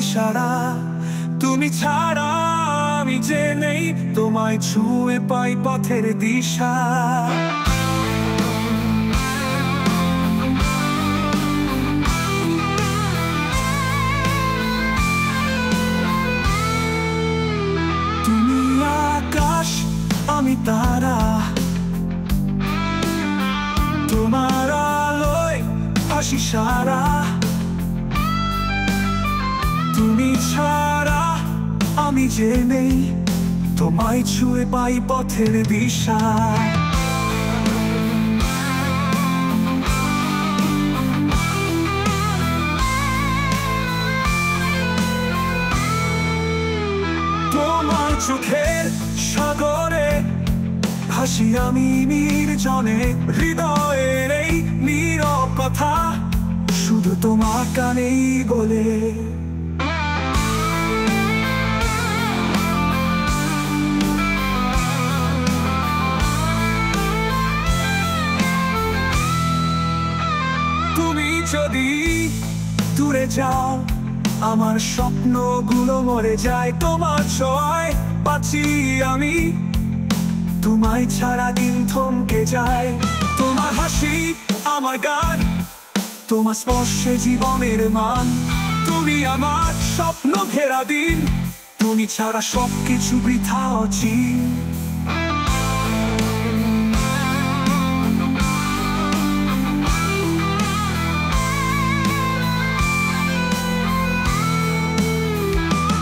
ইশারা। তুমি ছাড়া আমি যে নেই, তোমায় ছুঁয়ে পাই পথের দিশা। তুমি আকাশ, আমি তারা, তোমার আলোয় ভাসি সারা। তুমি ছাড়া আমি যে নেই, তোমায় ছুঁয়ে পাই পথের দিশা। তোমার চোখের সাগরে ভাসি আমি নির্জনে, হৃদয়ের এই নীরব কথা শুধু তোমার কানেই বলে। তুমি যদি দূরে যাও, আমার স্বপ্নগুলো মরে যায়। তোমার ছোঁয়ায় বাঁচি আমি, তোমায় ছাড়া দিন থমকে যায়। তোমার হাসি আমার গান, তোমার স্পর্শে জীবনের মান। তুমি আমার স্বপ্ন ঘেরা দিন, তুমি ছাড়া সবকিছু বৃথা অচিন।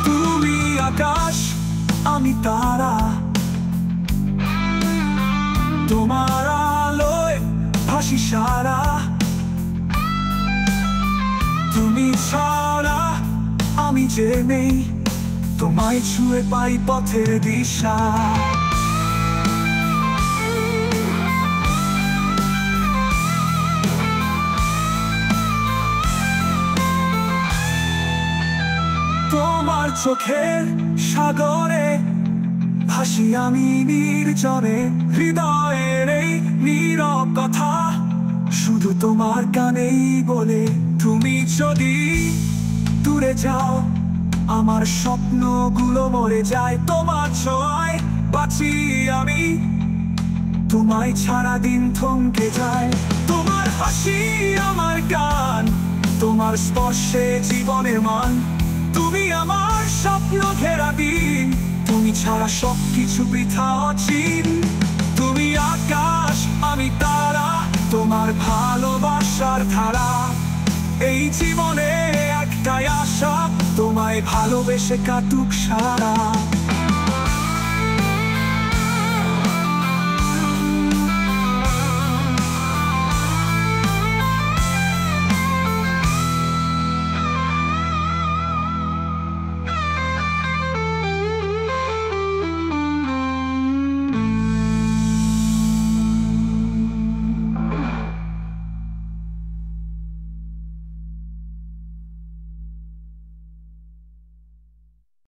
তুমি আকাশ, আমি তারা, তোমার আলোয় ভাসি সারা। তুমি ছাড়া আমি যে নেই, তোমায় ছুঁয়ে পাই পথের দিশা। তোমার চোখের সাগরে ভাসি আমি নির্জনে, হৃদয়ের এই নীরব কথা শুধু তোমার কানেই বলে। তুমি যদি দূরে যাও, আমার স্বপ্নগুলো মরে যায়। তোমার ছোঁয়ায় বাঁচি আমি, তোমায় ছাড়া দিন থমকে যায়। তোমার হাসি আমার গান, তোমার স্পর্শে জীবনের মান। তুমি আমার স্বপ্ন ঘেরা দিন, তুমি ছাড়া সবকিছু বৃথা অচিন। তুমি আকাশ, আমি তারা, তোমার ভালোবাসার ধারা। এই জীবনে একটাই আশা, তোমায় ভালোবেসে কাটুক সারা।